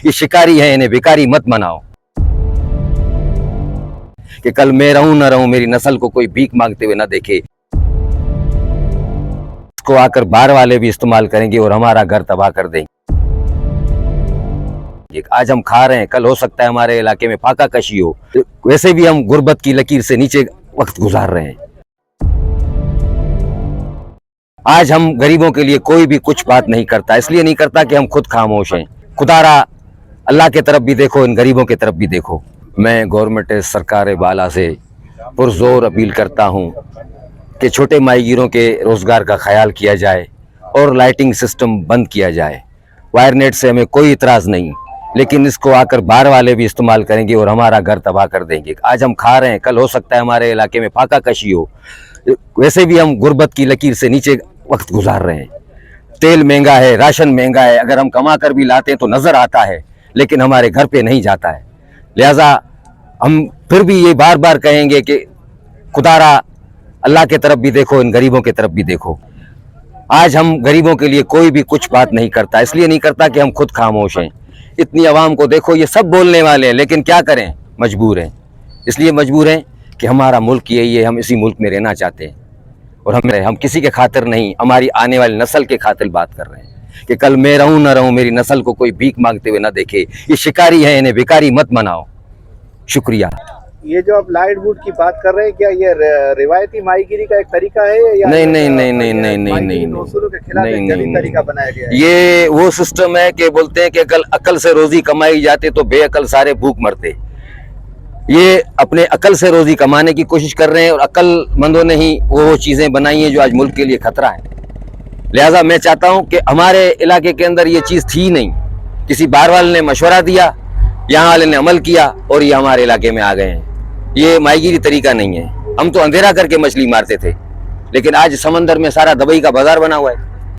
ये शिकारी है, इन्हें भिखारी मत बनाओ कि कल मैं रहूं न रहूं मेरी नस्ल को कोई भीख मांगते हुए ना देखे। इसको आकर बाहर वाले भी इस्तेमाल करेंगे और हमारा घर तबाह कर देंगे। आज हम खा रहे हैं, कल हो सकता है हमारे इलाके में फाका कशी हो। वैसे भी हम गुर्बत की लकीर से नीचे वक्त गुजार रहे हैं। आज हम गरीबों के लिए कोई भी कुछ बात नहीं करता, इसलिए नहीं करता कि हम खुद खामोश हैं। खुदारा अल्लाह की तरफ भी देखो, इन गरीबों की तरफ भी देखो। मैं गवर्नमेंट सरकार बाला से पुरजोर अपील करता हूँ कि छोटे माहीगीरों के रोज़गार का ख्याल किया जाए और लाइटिंग सिस्टम बंद किया जाए। वायर नेट से हमें कोई इतराज़ नहीं, लेकिन इसको आकर बाहर वाले भी इस्तेमाल करेंगे और हमारा घर तबाह कर देंगे। आज हम खा रहे हैं, कल हो सकता है हमारे इलाके में फाका कशी हो। वैसे भी हम गुर्बत की लकीर से नीचे वक्त गुजार रहे हैं। तेल महंगा है, राशन महंगा है, अगर हम कमा कर भी लाते हैं तो नज़र आता है, लेकिन हमारे घर पे नहीं जाता है। लिहाजा हम फिर भी ये बार बार कहेंगे कि खुदारा अल्लाह की तरफ भी देखो, इन गरीबों की तरफ भी देखो। आज हम गरीबों के लिए कोई भी कुछ बात नहीं करता, इसलिए नहीं करता कि हम खुद खामोश हैं। इतनी आवाम को देखो, ये सब बोलने वाले हैं, लेकिन क्या करें, मजबूर हैं। इसलिए मजबूर हैं कि हमारा मुल्क यही है, हम इसी मुल्क में रहना चाहते हैं और हम किसी के खातिर नहीं, हमारी आने वाली नस्ल के खातिर बात कर रहे हैं कि कल मैं रहूं न रहूं मेरी नस्ल को कोई भीख मांगते हुए ना देखे। ये शिकारी है, इन्हें भिखारी मत बनाओ। शुक्रिया। ये जो आप लाइट बूट की बात कर रहे हैं, क्या ये रिवायती माहीगिरी का एक तरीका है या नहीं नहीं नहीं नहीं नहीं नहीं नहीं उसूलों के खिलाफ एक जदीद तरीका बनाया गया है? ये वो सिस्टम है कि बोलते हैं कि कल अकल से रोजी कमाई जाती तो बेअकल सारे भूख मरते। ये अपने अकल से रोजी कमाने की कोशिश कर रहे हैं और अक्लमंदों ने ही वो चीज़ें बनाई हैं जो आज मुल्क के लिए खतरा है। लिहाजा मैं चाहता हूं कि हमारे इलाके के अंदर ये चीज़ थी नहीं, किसी बाहर वाले ने मशवरा दिया, यहाँ वाले ने अमल किया और ये हमारे इलाके में आ गए हैं। ये माहीगिरी तरीका नहीं है। हम तो अंधेरा करके मछली मारते थे, लेकिन आज समंदर में सारा दवाई का बाजार बना हुआ है।